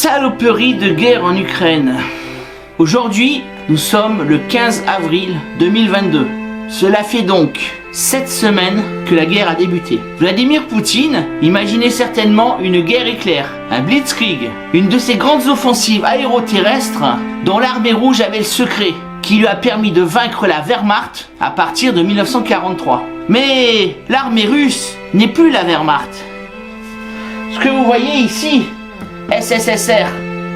Saloperie de guerre en Ukraine. Aujourd'hui, nous sommes le 15 avril 2022. Cela fait donc 7 semaines que la guerre a débuté. Vladimir Poutine imaginait certainement une guerre éclair, un blitzkrieg, une de ces grandes offensives aéroterrestres dont l'armée rouge avait le secret, qui lui a permis de vaincre la Wehrmacht à partir de 1943. Mais l'armée russe n'est plus la Wehrmacht. Ce que vous voyez ici, SSSR,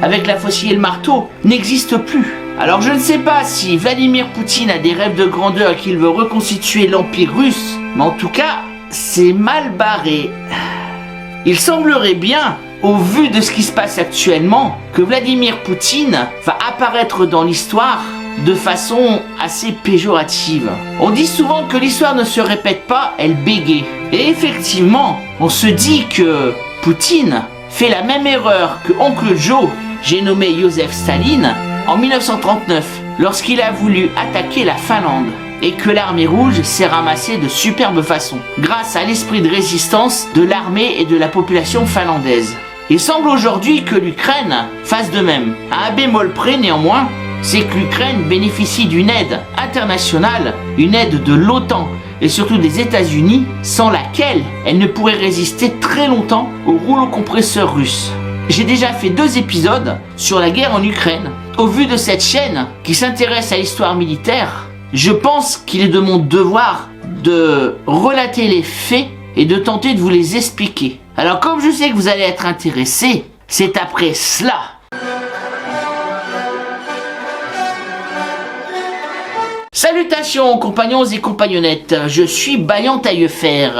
avec la faucille et le marteau, n'existe plus. Alors je ne sais pas si Vladimir Poutine a des rêves de grandeur et qu'il veut reconstituer l'Empire russe, mais en tout cas, c'est mal barré. Il semblerait bien, au vu de ce qui se passe actuellement, que Vladimir Poutine va apparaître dans l'histoire de façon assez péjorative. On dit souvent que l'histoire ne se répète pas, elle bégaye. Et effectivement, on se dit que Poutine fait la même erreur que Oncle Joe, j'ai nommé Joseph Staline, en 1939, lorsqu'il a voulu attaquer la Finlande, et que l'armée rouge s'est ramassée de superbe façon, grâce à l'esprit de résistance de l'armée et de la population finlandaise. Il semble aujourd'hui que l'Ukraine fasse de même. À un bémol près néanmoins, c'est que l'Ukraine bénéficie d'une aide internationale, une aide de l'OTAN et surtout des États-Unis, sans laquelle elle ne pourrait résister très longtemps au rouleau compresseur russe. J'ai déjà fait 2 épisodes sur la guerre en Ukraine. Au vu de cette chaîne qui s'intéresse à l'histoire militaire, je pense qu'il est de mon devoir de relater les faits et de tenter de vous les expliquer. Alors comme je sais que vous allez être intéressés, c'est après cela. Salutations compagnons et compagnonnettes, je suis Baillant Taillefer,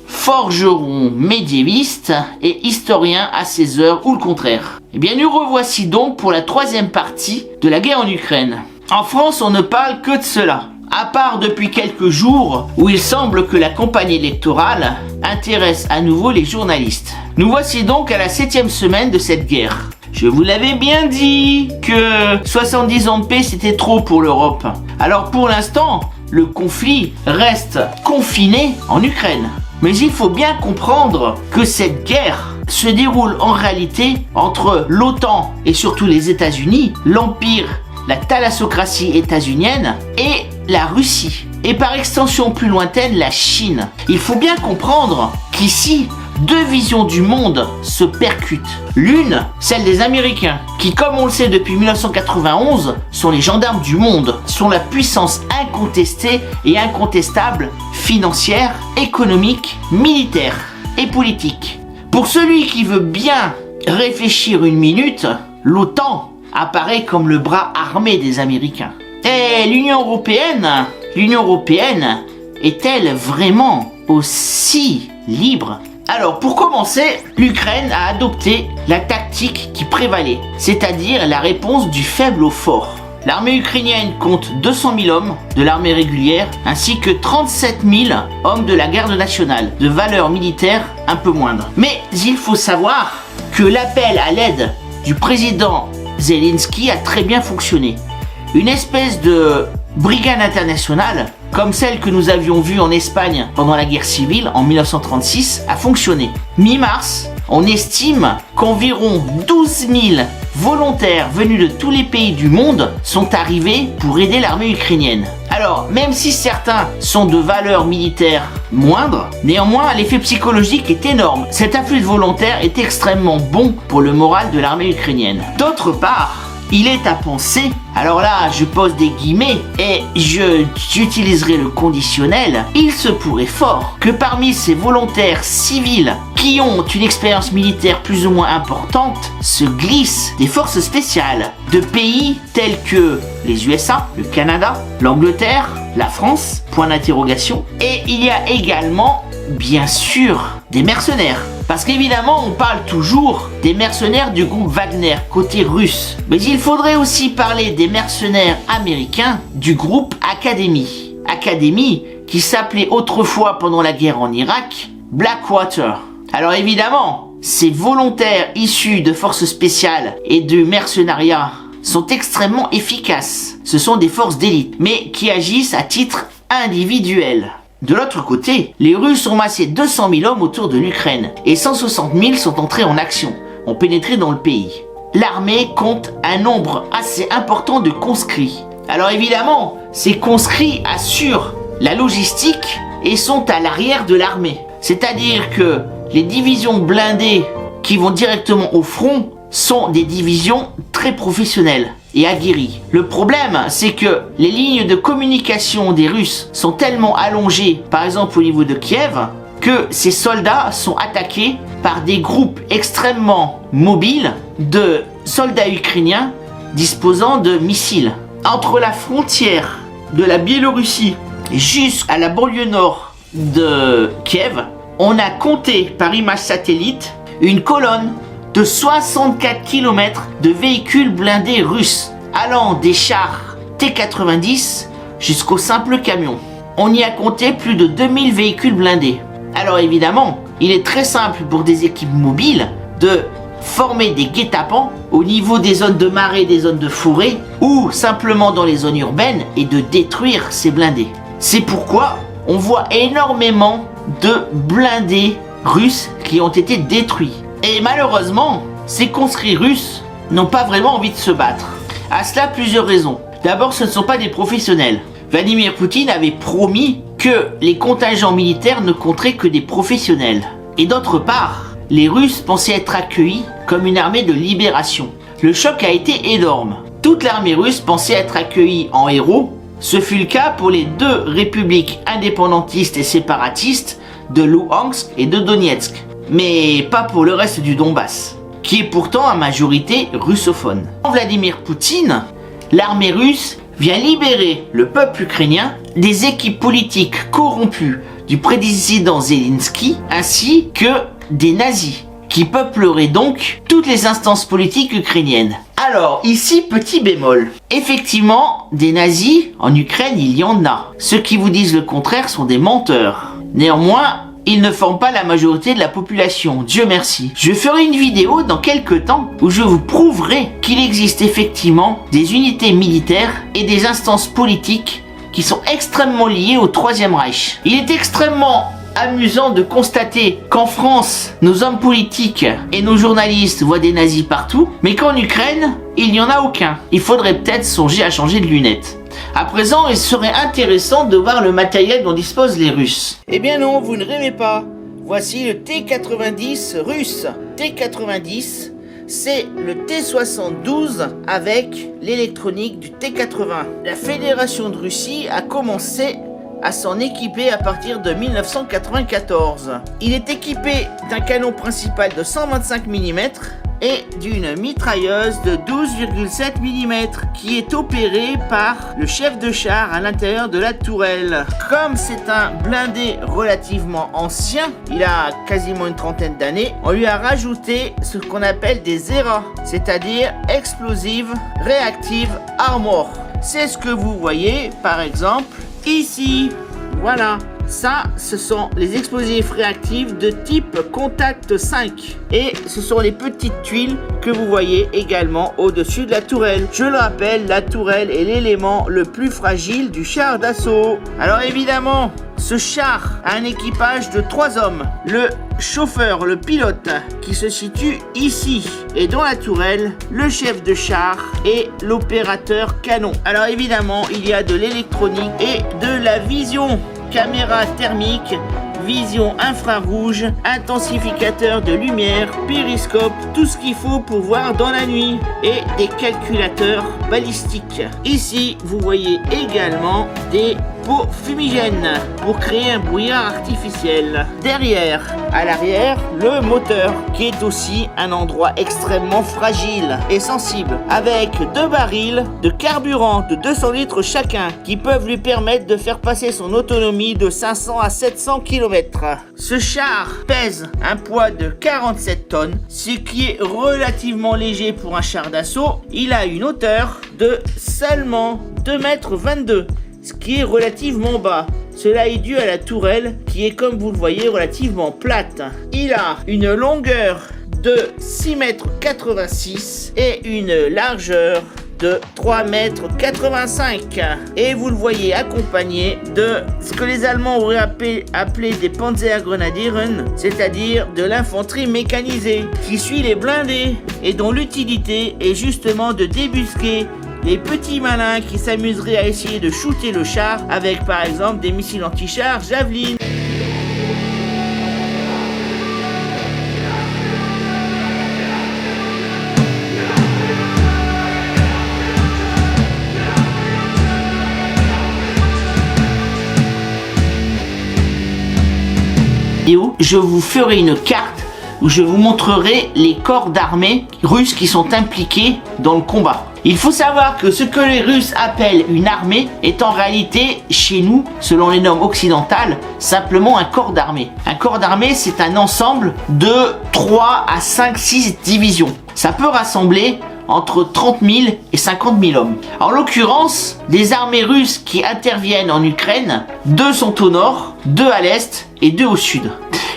forgeron médiéviste et historien à ses heures ou le contraire. Et bien nous revoici donc pour la 3e partie de la guerre en Ukraine. En France on ne parle que de cela, à part depuis quelques jours où il semble que la campagne électorale intéresse à nouveau les journalistes. Nous voici donc à la 7e semaine de cette guerre. Je vous l'avais bien dit que 70 ans de paix c'était trop pour l'Europe. Alors pour l'instant, le conflit reste confiné en Ukraine. Mais il faut bien comprendre que cette guerre se déroule en réalité entre l'OTAN et surtout les États-Unis, l'Empire, la thalassocratie états-unienne et la Russie. Et par extension plus lointaine, la Chine. Il faut bien comprendre qu'ici, 2 visions du monde se percutent. L'une, celle des Américains, qui comme on le sait depuis 1991, sont les gendarmes du monde, sont la puissance incontestée et incontestable financière, économique, militaire et politique. Pour celui qui veut bien réfléchir une minute, l'OTAN apparaît comme le bras armé des Américains. Et l'Union européenne est-elle vraiment aussi libre ? Alors pour commencer, l'Ukraine a adopté la tactique qui prévalait, c'est-à-dire la réponse du faible au fort. L'armée ukrainienne compte 200 000 hommes de l'armée régulière ainsi que 37 000 hommes de la garde nationale, de valeur militaire un peu moindre. Mais il faut savoir que l'appel à l'aide du président Zelensky a très bien fonctionné. Une espèce de brigade internationale, comme celle que nous avions vue en Espagne pendant la guerre civile en 1936, a fonctionné. Mi-mars, on estime qu'environ 12 000 volontaires venus de tous les pays du monde sont arrivés pour aider l'armée ukrainienne. Alors, même si certains sont de valeur militaire moindre, néanmoins l'effet psychologique est énorme. Cet afflux de volontaires est extrêmement bon pour le moral de l'armée ukrainienne. D'autre part, il est à penser, alors là je pose des guillemets et j'utiliserai le conditionnel, il se pourrait fort que parmi ces volontaires civils qui ont une expérience militaire plus ou moins importante se glissent des forces spéciales de pays tels que les USA, le Canada, l'Angleterre, la France, point d'interrogation, et il y a également bien sûr des mercenaires. Parce qu'évidemment, on parle toujours des mercenaires du groupe Wagner, côté russe. Mais il faudrait aussi parler des mercenaires américains du groupe Academy. Academy qui s'appelait autrefois pendant la guerre en Irak, Blackwater. Alors évidemment, ces volontaires issus de forces spéciales et du mercenariat sont extrêmement efficaces. Ce sont des forces d'élite, mais qui agissent à titre individuel. De l'autre côté, les Russes ont massé 200 000 hommes autour de l'Ukraine et 160 000 sont entrés en action, ont pénétré dans le pays. l'armée compte un nombre assez important de conscrits. Alors évidemment, ces conscrits assurent la logistique et sont à l'arrière de l'armée. C'est-à-dire que les divisions blindées qui vont directement au front sont des divisions très professionnelles et aguerries. Le problème, c'est que les lignes de communication des Russes sont tellement allongées, par exemple au niveau de Kiev, que ces soldats sont attaqués par des groupes extrêmement mobiles de soldats ukrainiens disposant de missiles. Entre la frontière de la Biélorussie jusqu'à la banlieue nord de Kiev, on a compté par image satellite une colonne de 64 km de véhicules blindés russes, allant des chars T-90 jusqu'aux simples camions. On y a compté plus de 2000 véhicules blindés. Alors évidemment, il est très simple pour des équipes mobiles de former des guet-apens au niveau des zones de marée, des zones de forêt ou simplement dans les zones urbaines et de détruire ces blindés. C'est pourquoi on voit énormément de blindés russes qui ont été détruits. Et malheureusement, ces conscrits russes n'ont pas vraiment envie de se battre. À cela, plusieurs raisons. D'abord, ce ne sont pas des professionnels. Vladimir Poutine avait promis que les contingents militaires ne compteraient que des professionnels. Et d'autre part, les Russes pensaient être accueillis comme une armée de libération. Le choc a été énorme. Toute l'armée russe pensait être accueillie en héros. Ce fut le cas pour les deux républiques indépendantistes et séparatistes de Louhansk et de Donetsk. Mais pas pour le reste du Donbass, qui est pourtant à majorité russophone. Vladimir Poutine, l'armée russe vient libérer le peuple ukrainien des équipes politiques corrompues du président Zelensky ainsi que des nazis qui peupleraient donc toutes les instances politiques ukrainiennes. Alors ici, petit bémol. Effectivement, des nazis en Ukraine, il y en a. Ceux qui vous disent le contraire sont des menteurs. Néanmoins, ils ne forment pas la majorité de la population, Dieu merci. Je ferai une vidéo dans quelques temps où je vous prouverai qu'il existe effectivement des unités militaires et des instances politiques qui sont extrêmement liées au Troisième Reich. Il est extrêmement amusant de constater qu'en France, nos hommes politiques et nos journalistes voient des nazis partout, mais qu'en Ukraine, il n'y en a aucun. Il faudrait peut-être songer à changer de lunettes. À présent, il serait intéressant de voir le matériel dont disposent les Russes. Eh bien non, vous ne rêvez pas. Voici le T-90 russe. T-90, c'est le T-72 avec l'électronique du T-80. La Fédération de Russie a commencé à s'en équiper à partir de 1994. Il est équipé d'un canon principal de 125 mm et d'une mitrailleuse de 12,7 mm qui est opérée par le chef de char à l'intérieur de la tourelle. Comme c'est un blindé relativement ancien, il a quasiment une trentaine d'années, on lui a rajouté ce qu'on appelle des ERA, c'est-à-dire Explosive Reactive Armor. C'est ce que vous voyez par exemple ici. Voilà. Ça, ce sont les explosifs réactifs de type Contact 5. Et ce sont les petites tuiles que vous voyez également au-dessus de la tourelle. Je le rappelle, la tourelle est l'élément le plus fragile du char d'assaut. Alors évidemment, ce char a un équipage de 3 hommes. Le chauffeur, le pilote, qui se situe ici. Et dans la tourelle, le chef de char et l'opérateur canon. Alors évidemment, il y a de l'électronique et de la vision. Caméra thermique, vision infrarouge, intensificateur de lumière, périscope, tout ce qu'il faut pour voir dans la nuit et des calculateurs balistiques. Ici, vous voyez également des pots fumigènes pour créer un brouillard artificiel. Derrière, à l'arrière, le moteur qui est aussi un endroit extrêmement fragile et sensible avec 2 barils de carburant de 200 litres chacun qui peuvent lui permettre de faire passer son autonomie de 500 à 700 km. Ce char pèse un poids de 47 tonnes, ce qui est relativement léger pour un char d'assaut. Il a une hauteur de seulement 2,22 m, ce qui est relativement bas. Cela est dû à la tourelle qui est, comme vous le voyez, relativement plate. Il a une longueur de 6,86 m et une largeur de 3,85 m. Et vous le voyez accompagné de ce que les Allemands auraient appelé des Panzergrenadieren, c'est-à-dire de l'infanterie mécanisée, qui suit les blindés et dont l'utilité est justement de débusquer les petits malins qui s'amuseraient à essayer de shooter le char avec par exemple des missiles anti-char Javelin. Je vous ferai une carte où je vous montrerai les corps d'armée russes qui sont impliqués dans le combat. Il faut savoir que ce que les Russes appellent une armée est en réalité, chez nous, selon les normes occidentales, simplement un corps d'armée. Un corps d'armée, c'est un ensemble de 3 à 5, 6 divisions. Ça peut rassembler entre 30 000 et 50 000 hommes. En l'occurrence, des armées russes qui interviennent en Ukraine, 2 sont au nord, 2 à l'est et 2 au sud.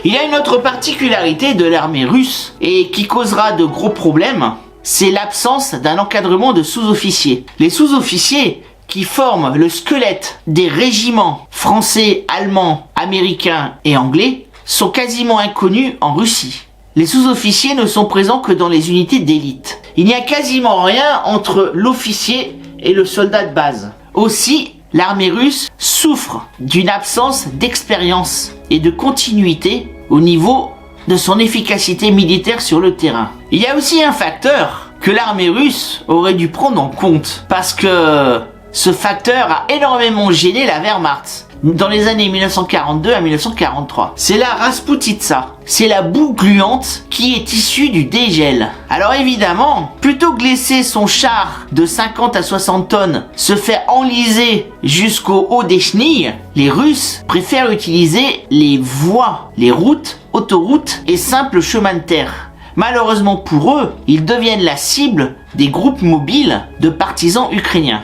Il y a une autre particularité de l'armée russe et qui causera de gros problèmes, c'est l'absence d'un encadrement de sous-officiers. Les sous-officiers qui forment le squelette des régiments français, allemands, américains et anglais sont quasiment inconnus en Russie. Les sous-officiers ne sont présents que dans les unités d'élite. Il n'y a quasiment rien entre l'officier et le soldat de base. Aussi, l'armée russe souffre d'une absence d'expérience et de continuité au niveau de son efficacité militaire sur le terrain. Il y a aussi un facteur que l'armée russe aurait dû prendre en compte parce que ce facteur a énormément gêné la Wehrmacht dans les années 1942 à 1943. C'est la Rasputitsa. C'est la boue gluante qui est issue du dégel. Alors évidemment, plutôt que laisser son char de 50 à 60 tonnes se faire enliser jusqu'au haut des chenilles, les Russes préfèrent utiliser les voies, les routes, autoroutes et simples chemins de terre. Malheureusement pour eux, ils deviennent la cible des groupes mobiles de partisans ukrainiens.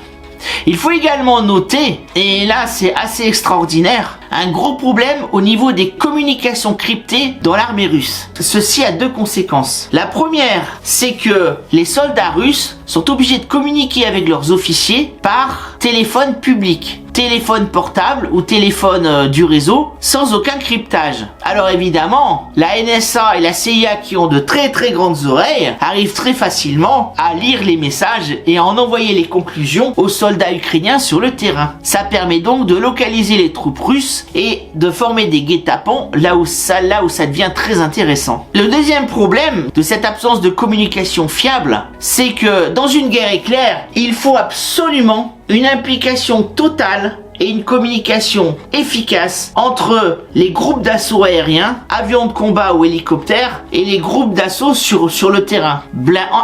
Il faut également noter, et là c'est assez extraordinaire, un gros problème au niveau des communications cryptées dans l'armée russe. Ceci a 2 conséquences. La première, c'est que les soldats russes sont obligés de communiquer avec leurs officiers par téléphone public, téléphone portable ou téléphone du réseau, sans aucun cryptage. Alors évidemment, la NSA et la CIA qui ont de très très grandes oreilles arrivent très facilement à lire les messages et à en envoyer les conclusions aux soldats ukrainiens sur le terrain. Ça permet donc de localiser les troupes russes et de former des guet-apens là où ça devient très intéressant. Le deuxième problème de cette absence de communication fiable, c'est que dans une guerre éclair, il faut absolument une implication totale et une communication efficace entre les groupes d'assaut aériens, avions de combat ou hélicoptères, et les groupes d'assaut sur le terrain,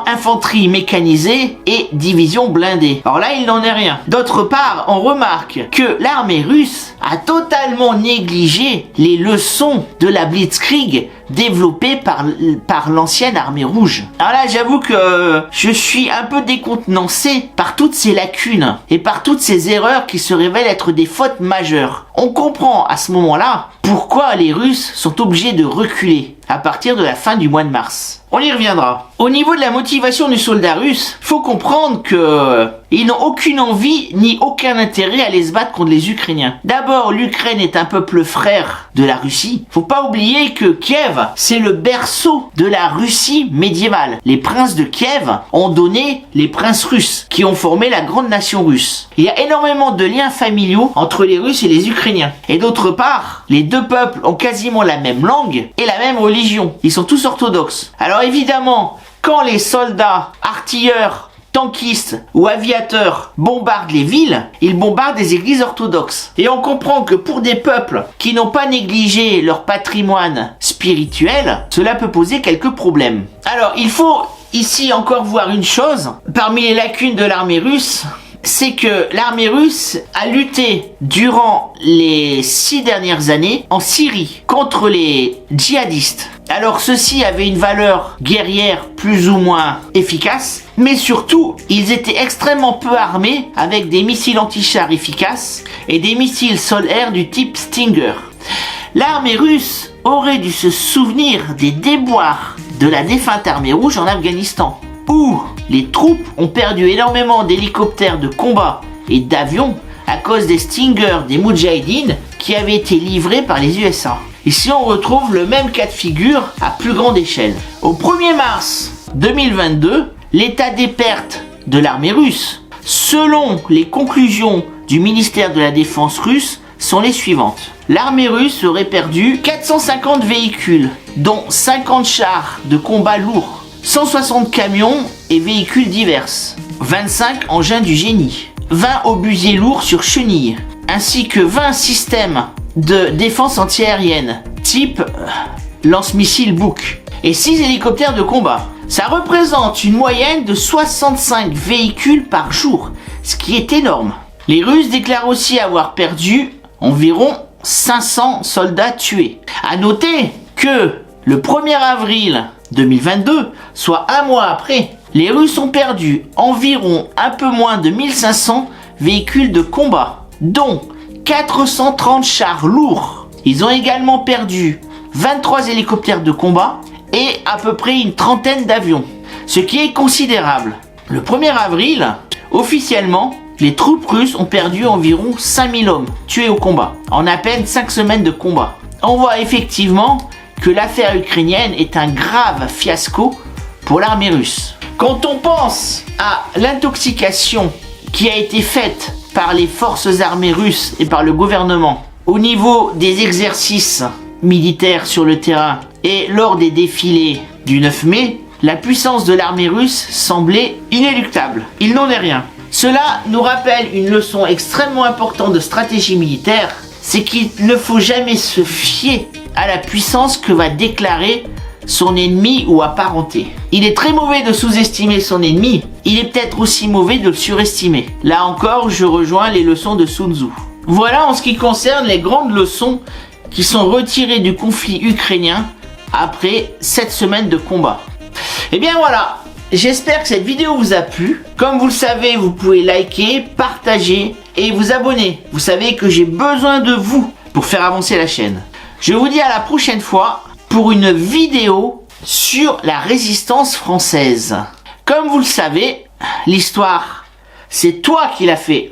infanterie mécanisée et division blindée. Alors là, il n'en est rien. D'autre part, on remarque que l'armée russe a totalement négligé les leçons de la Blitzkrieg développée par l'ancienne armée rouge. Alors là, j'avoue que je suis un peu décontenancé par toutes ces lacunes et par toutes ces erreurs qui se révèlent être des fautes majeures. On comprend à ce moment-là pourquoi les Russes sont obligés de reculer à partir de la fin du mois de mars. On y reviendra. Au niveau de la motivation du soldat russe, faut comprendre que ils n'ont aucune envie ni aucun intérêt à aller se battre contre les Ukrainiens. D'abord, l'Ukraine est un peuple frère de la Russie. Faut pas oublier que Kiev, c'est le berceau de la Russie médiévale. Les princes de Kiev ont donné les princes russes, qui ont formé la grande nation russe. Il y a énormément de liens familiaux entre les Russes et les Ukrainiens. Et d'autre part, les deux peuples ont quasiment la même langue et la même religion. Ils sont tous orthodoxes. Alors évidemment, quand les soldats, artilleurs, tankistes ou aviateurs bombardent les villes, ils bombardent des églises orthodoxes. Et on comprend que pour des peuples qui n'ont pas négligé leur patrimoine spirituel, cela peut poser quelques problèmes. Alors, il faut ici encore voir une chose, parmi les lacunes de l'armée russe, c'est que l'armée russe a lutté durant les 6 dernières années en Syrie contre les djihadistes. Alors ceux-ci avaient une valeur guerrière plus ou moins efficace, mais surtout, ils étaient extrêmement peu armés avec des missiles anti-chars efficaces et des missiles sol-air du type Stinger. L'armée russe aurait dû se souvenir des déboires de la défunte armée rouge en Afghanistan. où les troupes ont perdu énormément d'hélicoptères de combat et d'avions à cause des Stingers des Moudjahidines qui avaient été livrés par les USA. Ici, on retrouve le même cas de figure à plus grande échelle. Au 1er mars 2022, l'état des pertes de l'armée russe, selon les conclusions du ministère de la Défense russe, sont les suivantes. L'armée russe aurait perdu 450 véhicules, dont 50 chars de combat lourds, 160 camions et véhicules divers, 25 engins du génie, 20 obusiers lourds sur chenilles, ainsi que 20 systèmes de défense antiaérienne, type lance-missiles Buk, et 6 hélicoptères de combat. Ça représente une moyenne de 65 véhicules par jour, ce qui est énorme. Les Russes déclarent aussi avoir perdu environ 500 soldats tués. À noter que le 1er avril 2022, soit un mois après, les Russes ont perdu environ un peu moins de 1500 véhicules de combat, dont 430 chars lourds. Ils ont également perdu 23 hélicoptères de combat et à peu près une trentaine d'avions, ce qui est considérable. Le 1er avril, officiellement, les troupes russes ont perdu environ 5000 hommes tués au combat, en à peine 5 semaines de combat. On voit effectivement que l'affaire ukrainienne est un grave fiasco pour l'armée russe. Quand on pense à l'intoxication qui a été faite par les forces armées russes et par le gouvernement au niveau des exercices militaires sur le terrain et lors des défilés du 9 mai, la puissance de l'armée russe semblait inéluctable. Il n'en est rien. Cela nous rappelle une leçon extrêmement importante de stratégie militaire, c'est qu'il ne faut jamais se fier à la puissance que va déclarer son ennemi ou apparenté. Il est très mauvais de sous-estimer son ennemi, il est peut-être aussi mauvais de le surestimer. Là encore, je rejoins les leçons de Sun Tzu. Voilà en ce qui concerne les grandes leçons qui sont retirées du conflit ukrainien après 7 semaines de combat. Et bien voilà, j'espère que cette vidéo vous a plu. Comme vous le savez, vous pouvez liker, partager et vous abonner. Vous savez que j'ai besoin de vous pour faire avancer la chaîne. Je vous dis à la prochaine fois pour une vidéo sur la résistance française. Comme vous le savez, l'histoire, c'est toi qui l'as fait.